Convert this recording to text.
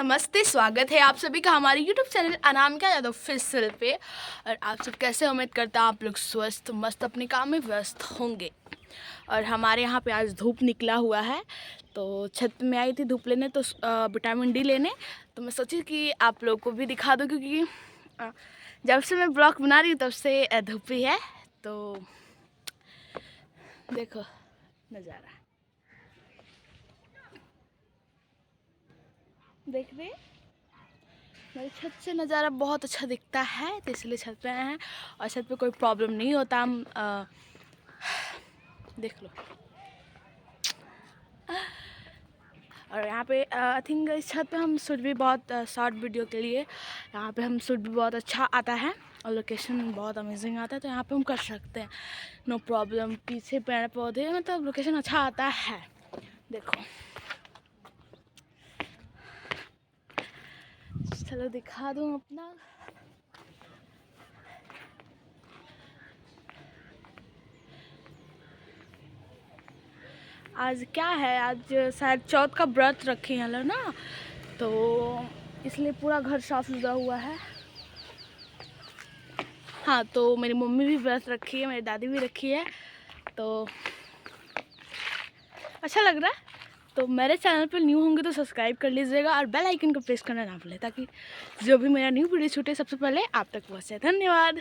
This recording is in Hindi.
नमस्ते, स्वागत है आप सभी का हमारे YouTube channel Anamika Yadav official पे। और आप सब कैसे, उम्मीद करता हूँ आप लोग स्वस्थ मस्त अपने काम में व्यस्त होंगे। और हमारे यहाँ पे आज धूप निकला हुआ है, तो छत में आई थी धूप लेने, तो विटामिन डी लेने। तो मैं सोची कि आप लोग को भी दिखा दूँ, क्योंकि जब से मैं ब्लॉग बना रही हूँ तब से धूप ही है। तो देखो नज़ारा, देख रहे हैं मेरी छत से नज़ारा बहुत अच्छा दिखता है, तो इसलिए छत पे आए हैं। और छत पे कोई प्रॉब्लम नहीं होता, हम देख लो। और यहाँ पे आई थिंक इस छत पे हम शूट भी बहुत शॉर्ट वीडियो के लिए यहाँ पे हम शूट भी बहुत अच्छा आता है और लोकेशन बहुत अमेजिंग आता है, तो यहाँ पे हम कर सकते हैं, नो प्रॉब्लम। पीछे पेड़ पौधे, मतलब लोकेशन अच्छा आता है। देखो, चलो दिखा दूँ अपना। आज क्या है, आज शायद चौथ का व्रत रखे हैं लोग ना, तो इसलिए पूरा घर साफ सुथरा हुआ है। हाँ, तो मेरी मम्मी भी व्रत रखी है, मेरी दादी भी रखी है, तो अच्छा लग रहा है। तो मेरे चैनल पर न्यू होंगे तो सब्सक्राइब कर लीजिएगा और बेल आइकन को प्रेस करना ना भूलें, ताकि जो भी मेरा न्यू वीडियो छूटे सबसे पहले आप तक पहुँचे। धन्यवाद।